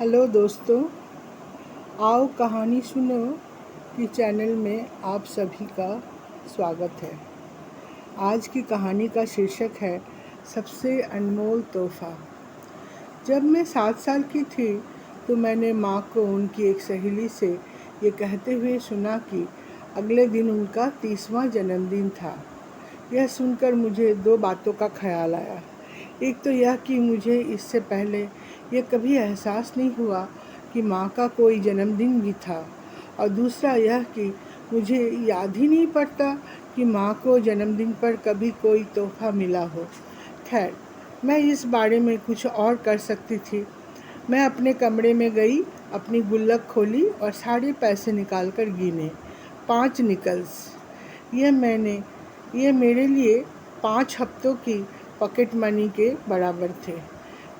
Hello दोस्तों, आओ कहानी सुनो कि चैनल में आप सभी का स्वागत है। आज की कहानी का शीर्षक है सबसे अनमोल तोहफा। जब मैं 7 साल की थी तो मैंने माँ को उनकी एक सहेली से ये कहते हुए सुना कि अगले दिन उनका 30वां जन्मदिन था। यह सुनकर मुझे 2 बातों का ख्याल आया। एक तो यह कि मुझे इससे पहले यह कभी एहसास नहीं हुआ कि माँ का कोई जन्मदिन भी था, और दूसरा यह कि मुझे याद ही नहीं पड़ता कि माँ को जन्मदिन पर कभी कोई तोहफा मिला हो। खैर, मैं इस बारे में कुछ और कर सकती थी। मैं अपने कमरे में गई, अपनी गुल्लक खोली और सारे पैसे निकाल कर गिने। 5 निकल्स। ये मेरे लिए 5 हफ्तों की पॉकेट मनी के बराबर थे।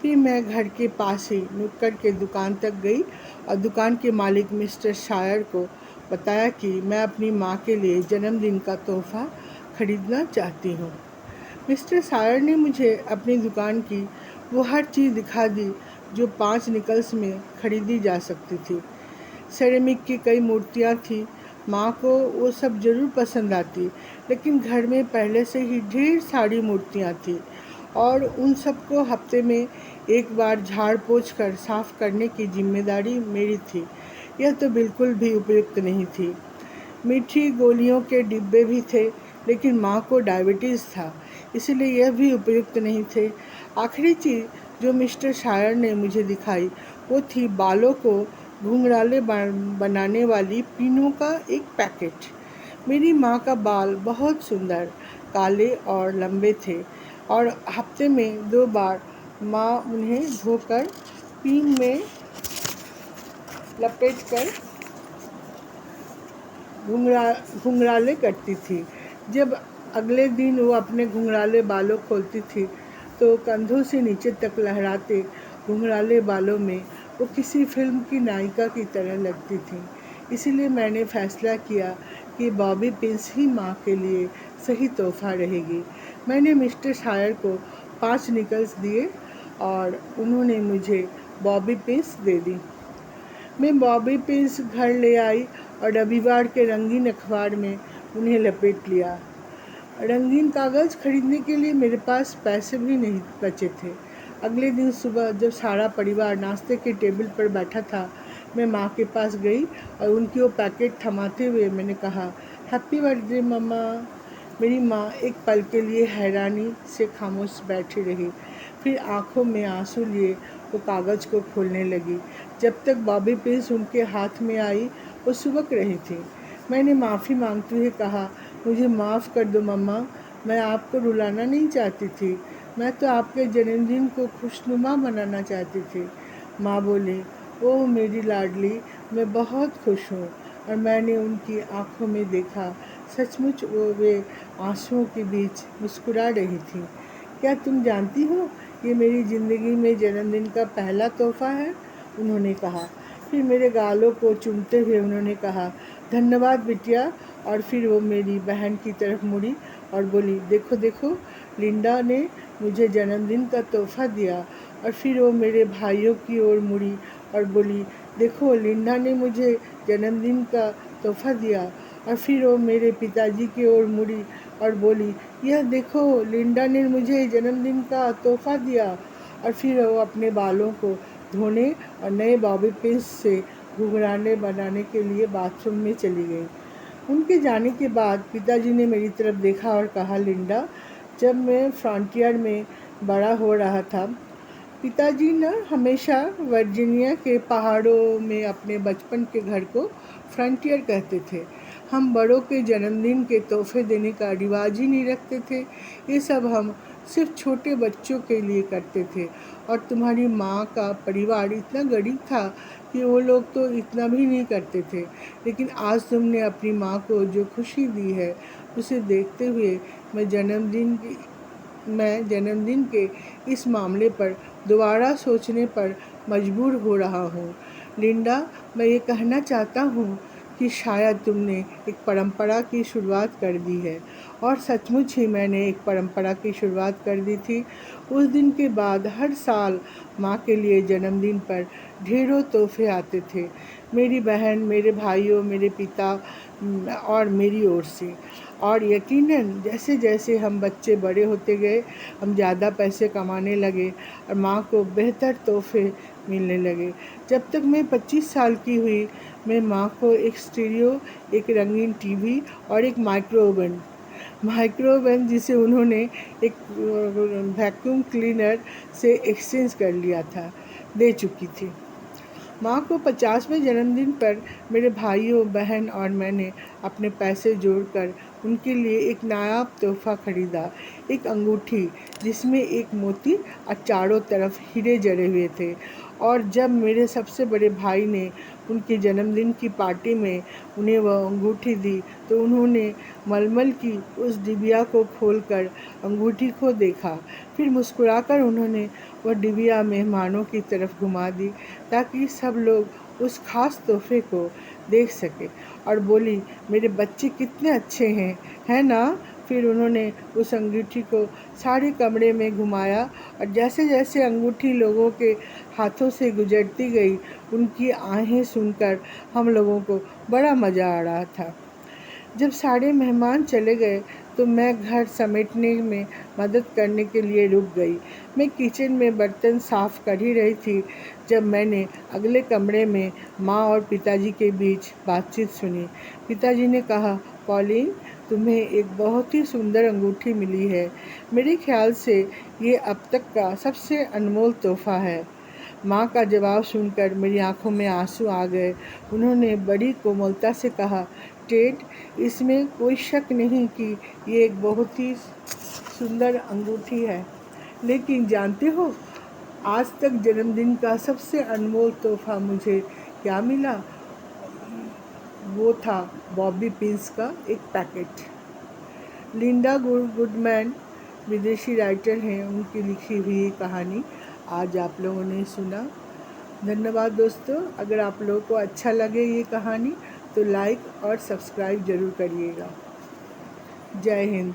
फिर मैं घर के पास ही नुक्कड़ के दुकान तक गई और दुकान के मालिक मिस्टर शायर को बताया कि मैं अपनी माँ के लिए जन्मदिन का तोहफा खरीदना चाहती हूँ। मिस्टर शायर ने मुझे अपनी दुकान की वो हर चीज़ दिखा दी जो 5 निकल्स में खरीदी जा सकती थी। सेरेमिक की कई मूर्तियाँ थीं। माँ को वो सब ज़रूर पसंद आती, लेकिन घर में पहले से ही ढेर सारी मूर्तियाँ थीं और उन सबको हफ्ते में एक बार झाड़ पोंछ कर साफ़ करने की जिम्मेदारी मेरी थी। यह तो बिल्कुल भी उपयुक्त नहीं थी। मीठी गोलियों के डिब्बे भी थे, लेकिन माँ को डायबिटीज़ था, इसलिए यह भी उपयुक्त नहीं थे। आखिरी चीज़ जो मिस्टर शायर ने मुझे दिखाई वो थी बालों को घुंघराले बनाने वाली पिनों का एक पैकेट। मेरी माँ का बाल बहुत सुंदर काले और लंबे थे और हफ्ते में 2 बार माँ उन्हें धोकर पिन में लपेटकर घुंघराले करती थी। जब अगले दिन वो अपने घुंघराले बालों खोलती थी तो कंधों से नीचे तक लहराते घुंघराले बालों में वो किसी फिल्म की नायिका की तरह लगती थी। इसीलिए मैंने फैसला किया कि बॉबी पिन्स ही माँ के लिए सही तोहफा रहेगी। मैंने मिस्टर शायर को 5 निकल्स दिए और उन्होंने मुझे बॉबी पिन्स दे दी। मैं बॉबी पिन्स घर ले आई और रविवार के रंगीन अखबार में उन्हें लपेट लिया। रंगीन कागज़ खरीदने के लिए मेरे पास पैसे भी नहीं बचे थे। अगले दिन सुबह जब सारा परिवार नाश्ते के टेबल पर बैठा था, मैं माँ के पास गई और उनकी वो पैकेट थमाते हुए मैंने कहा, हैप्पी बर्थडे मम्मा। मेरी माँ एक पल के लिए हैरानी से खामोश बैठी रही, फिर आंखों में आंसू लिए वो कागज़ को खोलने लगी। जब तक बॉबी पिन्स उनके हाथ में आई वो सुबक रही थी। मैंने माफ़ी मांगते हुए कहा, मुझे माफ़ कर दो मम्मा, मैं आपको रुलाना नहीं चाहती थी। मैं तो आपके जन्मदिन को खुशनुमा बनाना चाहती थी। माँ बोली, ओह मेरी लाडली, मैं बहुत खुश हूँ। और मैंने उनकी आंखों में देखा, सचमुच वे आंसुओं के बीच मुस्कुरा रही थी। क्या तुम जानती हो, ये मेरी ज़िंदगी में जन्मदिन का पहला तोहफ़ा है, उन्होंने कहा। फिर मेरे गालों को चूमते हुए उन्होंने कहा, धन्यवाद बिटिया। और फिर वो मेरी बहन की तरफ मुड़ी और बोली, देखो देखो, लिंडा ने मुझे जन्मदिन का तोहफ़ा दिया। और फिर वो मेरे भाइयों की ओर मुड़ी और बोली, देखो, लिंडा ने मुझे जन्मदिन का तोहफ़ा दिया। और फिर वो मेरे पिताजी की ओर मुड़ी और बोली, यह देखो, लिंडा ने मुझे जन्मदिन का तोहफ़ा दिया। और फिर वो अपने बालों को धोने और नए बॉबी पिन्स से घुंघराले बनाने के लिए बाथरूम में चली गई। उनके जाने के बाद पिताजी ने मेरी तरफ देखा और कहा, लिंडा, जब मैं फ्रंटियर में बड़ा हो रहा था, पिताजी न हमेशा वर्जीनिया के पहाड़ों में अपने बचपन के घर को फ्रंटियर कहते थे। हम बड़ों के जन्मदिन के तोहफे देने का रिवाज ही नहीं रखते थे। ये सब हम सिर्फ छोटे बच्चों के लिए करते थे। और तुम्हारी माँ का परिवार इतना गरीब था कि वो लोग तो इतना भी नहीं करते थे। लेकिन आज तुमने अपनी माँ को जो खुशी दी है, उसे देखते हुए मैं जन्मदिन के इस मामले पर दोबारा सोचने पर मजबूर हो रहा हूँ। लिंडा, मैं ये कहना चाहता हूँ कि शायद तुमने एक परंपरा की शुरुआत कर दी है। और सचमुच ही मैंने एक परंपरा की शुरुआत कर दी थी। उस दिन के बाद हर साल माँ के लिए जन्मदिन पर ढेरों तोहफे आते थे, मेरी बहन, मेरे भाइयों, मेरे पिता और मेरी ओर से। और यकीनन जैसे जैसे हम बच्चे बड़े होते गए, हम ज़्यादा पैसे कमाने लगे और माँ को बेहतर तोहफे मिलने लगे। जब तक मैं 25 साल की हुई, मैं माँ को एक स्टीरियो, एक रंगीन टीवी और एक माइक्रोवेव जिसे उन्होंने एक वैक्यूम क्लीनर से एक्सचेंज कर लिया था, दे चुकी थी। माँ को 50वें जन्मदिन पर मेरे भाइयों, बहन और मैंने अपने पैसे जोड़कर उनके लिए एक नायाब तोहफ़ा खरीदा। एक अंगूठी जिसमें एक मोती और चारों तरफ हीरे जड़े हुए थे। और जब मेरे सबसे बड़े भाई ने उनके जन्मदिन की पार्टी में उन्हें वह अंगूठी दी, तो उन्होंने मलमल की उस डिबिया को खोलकर अंगूठी को देखा। फिर मुस्कुराकर उन्होंने वह डिबिया मेहमानों की तरफ घुमा दी ताकि सब लोग उस खास तोहफे को देख सके, और बोली, मेरे बच्चे कितने अच्छे हैं, है ना? फिर उन्होंने उस अंगूठी को सारे कमरे में घुमाया और जैसे जैसे अंगूठी लोगों के हाथों से गुजरती गई, उनकी आहें सुनकर हम लोगों को बड़ा मज़ा आ रहा था। जब सारे मेहमान चले गए तो मैं घर समेटने में मदद करने के लिए रुक गई। मैं किचन में बर्तन साफ़ कर ही रही थी जब मैंने अगले कमरे में माँ और पिताजी के बीच बातचीत सुनी। पिताजी ने कहा, पॉलिन, तुम्हें एक बहुत ही सुंदर अंगूठी मिली है। मेरे ख्याल से ये अब तक का सबसे अनमोल तोहफ़ा है। माँ का जवाब सुनकर मेरी आंखों में आंसू आ गए। उन्होंने बड़ी कोमलता से कहा, टेड, इसमें कोई शक नहीं कि ये एक बहुत ही सुंदर अंगूठी है, लेकिन जानते हो, आज तक जन्मदिन का सबसे अनमोल तोहफ़ा मुझे क्या मिला? वो था बॉबी पिन्स का एक पैकेट। लिंडा गुडमैन विदेशी राइटर हैं, उनकी लिखी हुई कहानी आज आप लोगों ने सुना। धन्यवाद दोस्तों। अगर आप लोगों को अच्छा लगे ये कहानी तो लाइक और सब्सक्राइब ज़रूर करिएगा। जय हिंद।